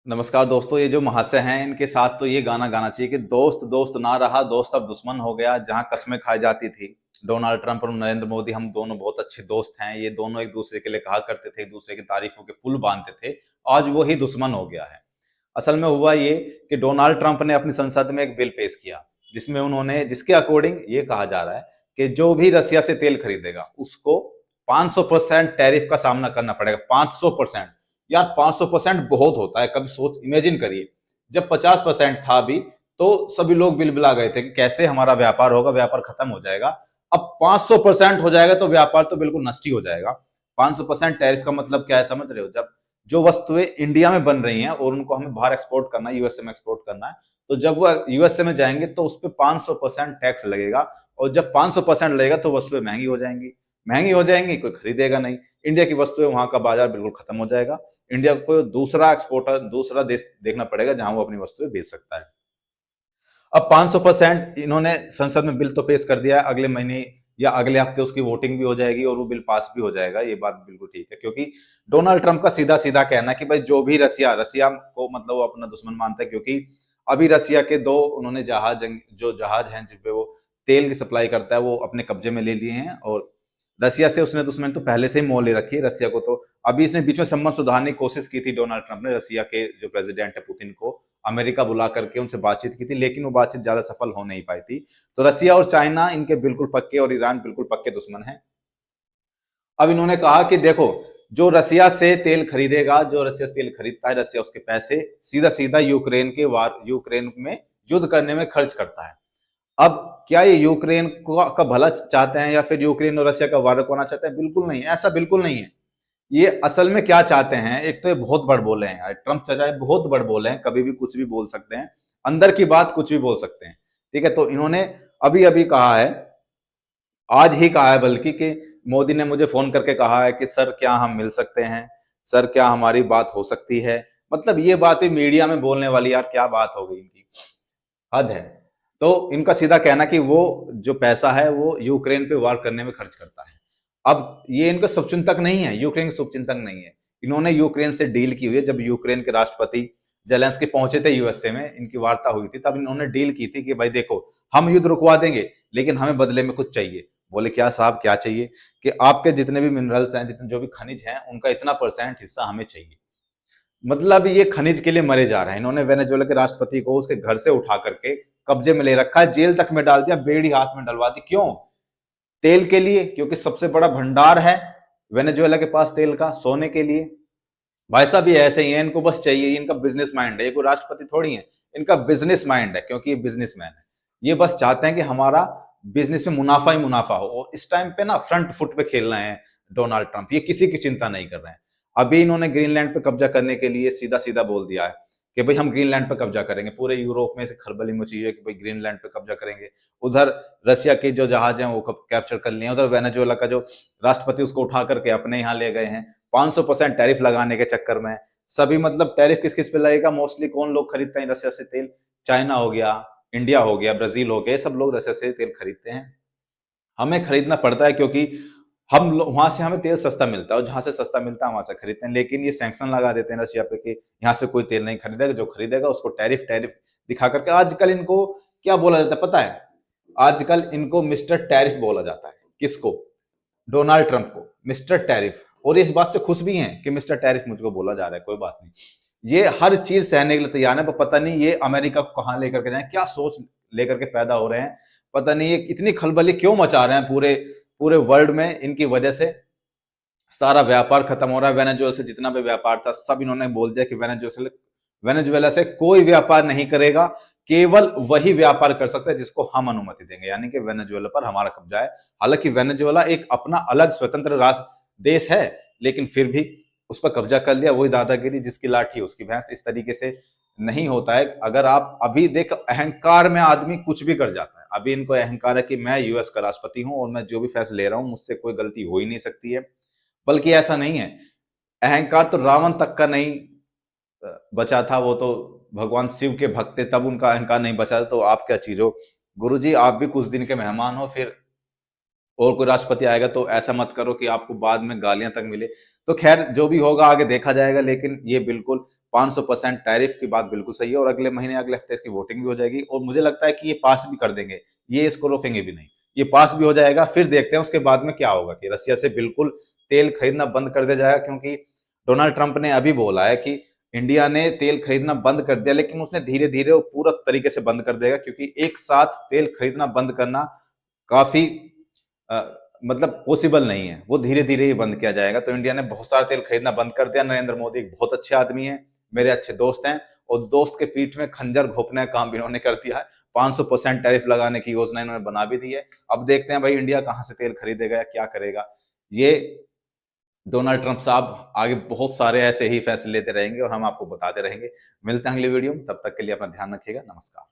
नमस्कार दोस्तों, ये जो महाशय हैं इनके साथ तो ये गाना गाना चाहिए कि दोस्त दोस्त ना रहा, दोस्त अब दुश्मन हो गया। जहां कस्में खाई जाती थी, डोनाल्ड ट्रंप और नरेंद्र मोदी हम दोनों बहुत अच्छे दोस्त हैं, ये दोनों एक दूसरे के लिए कहा करते थे, एक दूसरे की तारीफों के पुल बांधते थे। आज वो ही दुश्मन हो गया है। असल में हुआ ये कि डोनाल्ड ट्रंप ने अपनी संसद में एक बिल पेश किया, जिसमें उन्होंने जिसके अकॉर्डिंग ये कहा जा रहा है कि जो भी रसिया से तेल खरीदेगा उसको 500% टैरिफ का सामना करना पड़ेगा। 500%। यार 500% बहुत होता है। कभी सोच इमेजिन करिए, जब 50% था अभी तो सभी लोग बिलबिला गए थे कि कैसे हमारा व्यापार होगा, व्यापार खत्म हो जाएगा। अब 500% हो जाएगा तो व्यापार तो बिल्कुल नष्ट ही हो जाएगा। 500% टैरिफ का मतलब क्या है समझ रहे हो? जब जो वस्तुएं इंडिया में बन रही हैं और उनको हमें बाहर एक्सपोर्ट करना है, यूएसए में एक्सपोर्ट करना है, तो जब वो यूएसए में जाएंगे तो उस पर 500% टैक्स लगेगा। और जब 500% लगेगा तो वस्तुएं महंगी हो जाएंगी। महंगी हो जाएंगी, कोई खरीदेगा नहीं। इंडिया की वस्तुएं, वहां का बाजार बिल्कुल खत्म हो जाएगा। इंडिया को दूसरा एक्सपोर्टर, दूसरा देश देखना पड़ेगा जहां वो अपनी वस्तुएं बेच सकता है। अब 500% इन्होंने संसद में बिल तो पेश कर दिया है। अगले महीने या अगले हफ्ते उसकी वोटिंग भी हो जाएगी और वो बिल पास भी हो जाएगा। ये बात बिल्कुल ठीक है, क्योंकि डोनाल्ड ट्रंप का सीधा सीधा कहना है कि भाई जो भी रसिया रसिया को मतलब वो अपना दुश्मन मानता है, क्योंकि अभी रसिया के दो उन्होंने जो जहाज हैं जिसपे वो तेल की सप्लाई करता है वो अपने कब्जे में ले लिए हैं। और रसिया से उसने दुश्मन तो पहले से ही मोह ले रखी है रसिया को। तो अभी इसने बीच में संबंध सुधारने की कोशिश की थी डोनाल्ड ट्रंप ने, रसिया के जो प्रेसिडेंट है पुतिन को अमेरिका बुला करके उनसे बातचीत की थी, लेकिन वो बातचीत ज्यादा सफल हो नहीं पाई थी। तो रसिया और चाइना इनके बिल्कुल पक्के और ईरान बिल्कुल पक्के दुश्मन है। अब इन्होंने कहा कि देखो, जो रसिया से तेल खरीदेगा, जो रसिया से तेल खरीदता है, रसिया उसके पैसे सीधा सीधा यूक्रेन में युद्ध करने में खर्च करता है। अब क्या ये यूक्रेन का भला चाहते हैं या फिर यूक्रेन और रशिया का वार होना चाहते हैं? बिल्कुल नहीं, ऐसा बिल्कुल नहीं है। ये असल में क्या चाहते हैं, एक तो ये बहुत बड़ बोले हैं यार, ट्रंप चाचा ये बहुत बड़ बोले हैं, कभी भी कुछ भी बोल सकते हैं, अंदर की बात कुछ भी बोल सकते हैं। ठीक है, तो इन्होंने अभी अभी कहा है, आज ही कहा है बल्कि, कि मोदी ने मुझे फोन करके कहा है कि सर क्या हम मिल सकते हैं, सर क्या हमारी बात हो सकती है। मतलब ये बात भी मीडिया में बोलने वाली, यार क्या बात हो गई इनकी, हद है। तो इनका सीधा कहना कि वो जो पैसा है वो यूक्रेन पे वार करने में खर्च करता है। अब ये इनका शुभचिंतक नहीं है, यूक्रेन के शुभचिंतक नहीं है। इन्होंने यूक्रेन से डील की हुई है। जब यूक्रेन के राष्ट्रपति जेलेंस्की पहुंचे थे यूएसए में, इनकी वार्ता हुई थी, तब इन्होंने डील की थी कि भाई देखो, हम युद्ध रुकवा देंगे लेकिन हमें बदले में कुछ चाहिए। बोले क्या साहब, क्या चाहिए? कि आपके जितने भी मिनरल्स हैं, जितने जो भी खनिज हैं, उनका इतना परसेंट हिस्सा हमें चाहिए। मतलब ये खनिज के लिए मरे जा रहे हैं। इन्होंने वेनेजुएला के राष्ट्रपति को उसके घर से उठा करके कब्जे में ले रखा है, जेल तक में डाल दिया, बेड़ी हाथ में डलवा दी। क्यों? तेल के लिए, क्योंकि सबसे बड़ा भंडार है वेनेजुएला के पास तेल का, सोने के लिए। भाई साहब ये ऐसे ही है, इनको बस चाहिए, इनका बिजनेस माइंड है, ये कोई राष्ट्रपति थोड़ी है। इनका बिजनेस माइंड है, क्योंकि ये बिजनेसमैन है। ये बस चाहते हैं कि हमारा बिजनेस में मुनाफा ही मुनाफा हो। और इस टाइम पे ना फ्रंट फुट पे खेल रहे हैं डोनाल्ड ट्रंप, ये किसी की चिंता नहीं कर रहे हैं। अभी इन्होंने ग्रीनलैंड पे कब्जा करने के लिए सीधा सीधा बोल दिया है कि भाई हम ग्रीनलैंड पे कब्जा करेंगे। पूरे यूरोप में से खलबली मची है कि भाई ग्रीनलैंड पे कब्जा करेंगे। उधर रशिया के जो जहाज हैं वो कैप्चर कर लिए, उधर वेनेजुएला का जो राष्ट्रपति उसको उठा करके अपने यहाँ ले गए हैं 500% टैरिफ लगाने के चक्कर में। सभी मतलब टैरिफ किस किस पे लगेगा? मोस्टली कौन लोग खरीदते हैं रशिया से तेल? चाइना हो गया, इंडिया हो गया, ब्राजील हो गया, सब लोग रशिया से तेल खरीदते हैं। हमें खरीदना पड़ता है क्योंकि वहां से हमें तेल सस्ता मिलता है, और जहां से सस्ता मिलता है वहां से खरीदते हैं। लेकिन ये सैंक्शन लगा देते हैं रशिया पे कि यहाँ से कोई तेल नहीं खरीदेगा, जो खरीदेगा उसको टैरिफ टैरिफ दिखा करके। आजकल इनको क्या बोला जाता है पता है? आजकल इनको मिस्टर टैरिफ बोला जाता है। किसको? डोनाल्ड ट्रंप को मिस्टर टैरिफ। और इस बात से खुश भी हैं कि मिस्टर टैरिफ मुझको बोला जा रहा है, कोई बात नहीं। ये हर चीज सहने के लिए तैयार है, पर पता नहीं ये अमेरिका को कहां लेकर के जाए, क्या सोच लेकर के पैदा हो रहे हैं। पता नहीं ये इतनी खलबली क्यों मचा रहे हैं पूरे पूरे वर्ल्ड में। इनकी वजह से सारा व्यापार खत्म हो रहा है। वेनेजुएला से जितना भी व्यापार था सब इन्होंने बोल दिया कि वेनेजुएला से कोई व्यापार नहीं करेगा। केवल वही व्यापार कर सकता है जिसको हम अनुमति देंगे, यानी कि वेनेजुएला पर हमारा कब्जा है। हालांकि वेनेजुएला एक अपना अलग स्वतंत्र राष्ट्र देश है, लेकिन फिर भी उस पर कब्जा कर लिया। वही दादागिरी, जिसकी लाठी उसकी भैंस, इस तरीके से नहीं होता है। अगर आप अभी देख, अहंकार में आदमी कुछ भी कर जाता है। अभी इनको अहंकार है कि मैं यूएस का राष्ट्रपति हूं और मैं जो भी फैसले ले रहा हूं मुझसे कोई गलती हो ही नहीं सकती है। बल्कि ऐसा नहीं है। अहंकार तो रावण तक का नहीं बचा था, वो तो भगवान शिव के भक्त थे, तब उनका अहंकार नहीं बचा था। तो आप क्या चीज हो? गुरुजी आप भी कुछ दिन के मेहमान हो, फिर और कोई राष्ट्रपति आएगा तो ऐसा मत करो कि आपको बाद में गालियां तक मिले। तो खैर जो भी होगा आगे देखा जाएगा, लेकिन ये बिल्कुल 500% टैरिफ की बात बिल्कुल सही है, और अगले महीने अगले हफ्ते इसकी वोटिंग भी हो जाएगी, और मुझे लगता है कि ये पास भी कर देंगे, ये इसको रोकेंगे भी नहीं। ये पास भी हो जाएगा, फिर देखते हैं उसके बाद में क्या होगा, कि रसिया से बिल्कुल तेल खरीदना बंद कर दिया जाएगा, क्योंकि डोनाल्ड ट्रंप ने अभी बोला है कि इंडिया ने तेल खरीदना बंद कर दिया, लेकिन उसने धीरे धीरे वो पूरा तरीके से बंद कर देगा, क्योंकि एक साथ तेल खरीदना बंद करना काफी मतलब पॉसिबल नहीं है, वो धीरे धीरे ही बंद किया जाएगा। तो इंडिया ने बहुत सारा तेल खरीदना बंद कर दिया। नरेंद्र मोदी एक बहुत अच्छे आदमी है, मेरे अच्छे दोस्त हैं, और दोस्त के पीठ में खंजर घोंपने का काम भी इन्होंने कर दिया है। 500% टैरिफ लगाने की योजना इन्होंने बना भी दी है। अब देखते हैं भाई इंडिया कहां से तेल खरीदेगा या क्या करेगा। ये डोनाल्ड ट्रंप साहब आगे बहुत सारे ऐसे ही फैसले लेते रहेंगे और हम आपको बताते रहेंगे। मिलते हैं अगली वीडियो में, तब तक के लिए अपना ध्यान रखिएगा। नमस्कार।